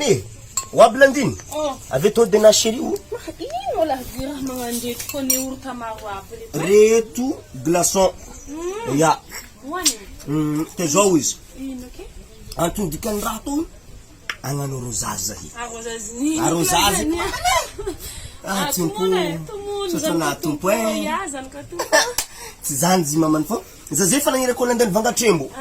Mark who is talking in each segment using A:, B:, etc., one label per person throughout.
A: Tony, wablandin. Avy tô de na chéri o.
B: Ino la vira mangandeto ko ni urta mawabo.
A: Reto glaçon. Ya.
B: Wani.
A: Te zao izy.
B: Ino ke?
A: Antony dikany raha to agnano rosazy zahy.
B: Arrozazy.
A: Arrozazy. Tompo. Sotona tompo e.
B: Yazan ka tu.
A: Tsy zany zy mamany fô. Zazay fa nagnirako nandany vanga trembo.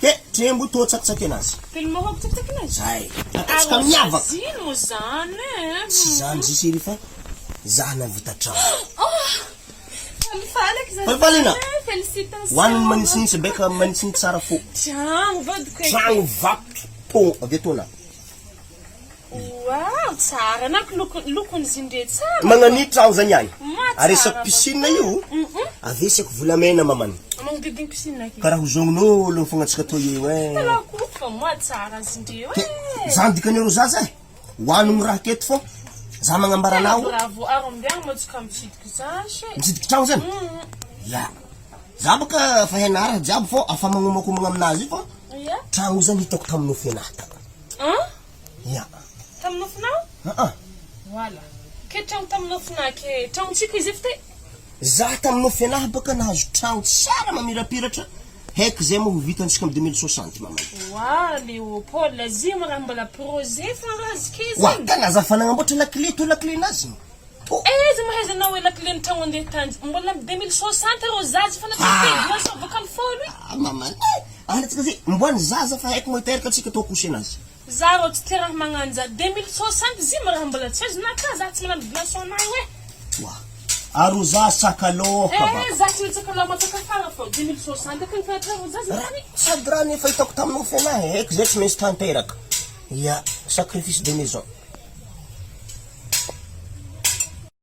A: Ke trembo to tsakitsaky anazy.
B: Film mo tsakitsaky anazy.
A: Zay. Atsika miavaka.
B: Zino zany?
A: Tsy zany zy chéri fa zaho navita trano. Falifalina.
B: Félicitations.
A: Hoaniny manisininsy beka manisiny tsara fô.
B: Trano vadiko.
A: Trano vato to avy atona.
B: Wow, tsara nak lokony zindre tsara.
A: Magnani trano zany ay. Ary sa
B: Tsara.
A: piscine io. Avesako volamena mamany.
B: Magnodidiny piscine ke.
A: Karaha hozongon'olo fognatsika to io e.
B: Tala ko fa mo tsara zindre.
A: Zany dikan'ireo zaza e. Hoaniny raha keto fô. Za magnambara anao.
B: Bravo, arombiagna matsika mitsidika zasy.
A: Mitsidika trano zany? Ya. Za baka fa henara jiaby fô afa magnomakomagna aminazy io fô.
B: Ya.
A: Trano zany hitako tamin'ny fianata. Ya.
B: Tamin'ny finao? Voilà. Ke trano tamin'ny finao ke trano tsika izy fte.
A: Za tamin'ny fianaha baka nahazo trano tsara mamirapiratra. Haiko zay moa vitantsika amin'ny 2060 mamay.
B: Wow, Léopold, lazima raha mbola projet fangazy
A: Wa,
B: kizy.
A: kana za fa nagnamboatra lakile to lakile nazy. To.
B: Za mahaiza anao hoe lakile ny trano andeha tany. Mbola 2060 rô zazy fa natapedy sa baka folo.
A: Mamay. Anatsika zay mboany zaza fa haiko moiteraka atsika to coucher nazy.
B: Za rô tsy te raha magnanja 2060 zima raha mbola tsy azonaka za tsy manano glaçon nay hoe.
A: Wa. Aro za sakaloka ba.
B: Za tsy mitsaka la mataka fara fô 2060 kan fa trano zazy tany.
A: Sady raha nefa hitako tamin'ny fianaha haiko zay tsy maintsy tanteraka. Ya, sacrifice de maison.